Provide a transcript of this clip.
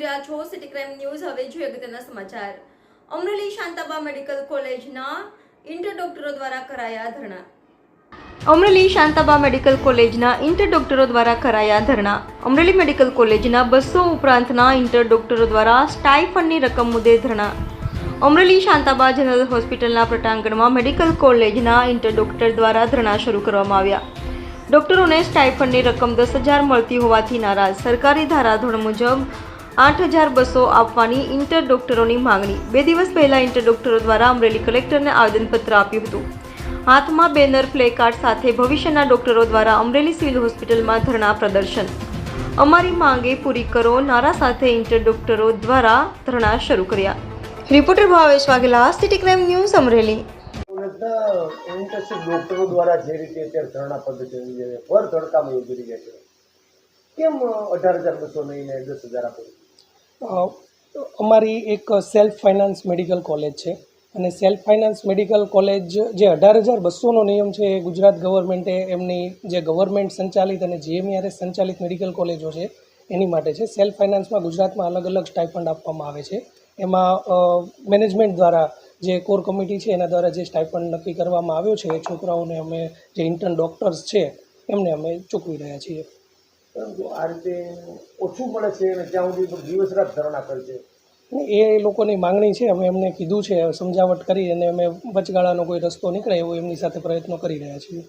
રહ્યા છો city crime news. હવે જોઈએ અગત્યના સમાચાર। અમરેલી શાંતાબા મેડિકલ કોલેજના ઇન્ટર ડોક્ટરો દ્વારા કરાયા ધરણા। અમરેલી શાંતાબા મેડિકલ કોલેજના ઇન્ટર ડોક્ટરો દ્વારા કરાયા ધરણા। અમરેલી મેડિકલ કોલેજના 200 ઉપરાંતના ઇન્ટર ડોક્ટરો દ્વારા સ્ટાઇફંડની રકમ મુદ્દે ધરણા। અમરેલી શાંતાબા જનરલ હોસ્પિટલના પટાંગણમાં મેડિકલ કોલેજના ઇન્ટર ડોક્ટર દ્વારા ધરણા શરૂ કરવામાં આવ્યા। ડોક્ટરોને સ્ટાઇફંડની રકમ 10,000 મળતી હોવાથી નારાજ। સરકારી ધારાધોરણ મુજબ 8,200 આપવાની ઇન્ટર ડોક્ટરોની માંગણી। 2 દિવસ પહેલા ઇન્ટર ડોક્ટરો દ્વારા અમરેલી કલેક્ટરને આવેદનપત્ર આપ્યું હતું। હાથમાં બેનર પ્લેકાર્ડ સાથે ભવિષ્યના ડોક્ટરો દ્વારા અમરેલી સિવિલ હોસ્પિટલમાં ધરણા પ્રદર્શન। અમારી માંગે પૂરી કરો નારા સાથે ઇન્ટર ડોક્ટરો દ્વારા ધરણા શરૂ કર્યા। Reporter Bhavesh Vaghela, city crime news, Amreli. ડોક્ટરો દ્વારા જે રીતે અત્યારે ધરણા પદ્ધતિ ભર ધડકામાં યોજી રહ્યા છે, કેમ 18,200 નહીં ને 10,000 આપો? અમારી એક સેલ્ફ ફાઇનાન્સ મેડિકલ કોલેજ છે અને સેલ્ફ ફાઇનાન્સ મેડિકલ કોલેજ જે 18,200નો નિયમ છે એ ગુજરાત ગવર્મેન્ટે એમની જે ગવર્મેન્ટ સંચાલિત અને જીએમઈઆરએસ સંચાલિત મેડિકલ કોલેજો છે એની માટે છે। સેલ્ફ ફાઇનાન્સમાં ગુજરાતમાં અલગ અલગ સ્ટાઇફંડ આપવામાં આવે છે। એમાં મેનેજમેન્ટ દ્વારા જે કોર કમિટી છે એના દ્વારા જે સ્ટાઇફંડ નક્કી કરવામાં આવ્યો છે એ છોકરાઓને અમે જે ઇન્ટર્ન ડૉક્ટર્સ છે એમને અમે ચૂકવી રહ્યા છીએ। પરંતુ આ રીતે ઓછું મળે છે અને ત્યાં સુધી દિવસ રાત ધરણા કરે છે, એ લોકોની માંગણી છે। અમે એમને કીધું છે, સમજાવટ કરી અને અમે વચગાળાનો કોઈ રસ્તો નીકળે એવો એમની સાથે પ્રયત્નો કરી રહ્યા છીએ।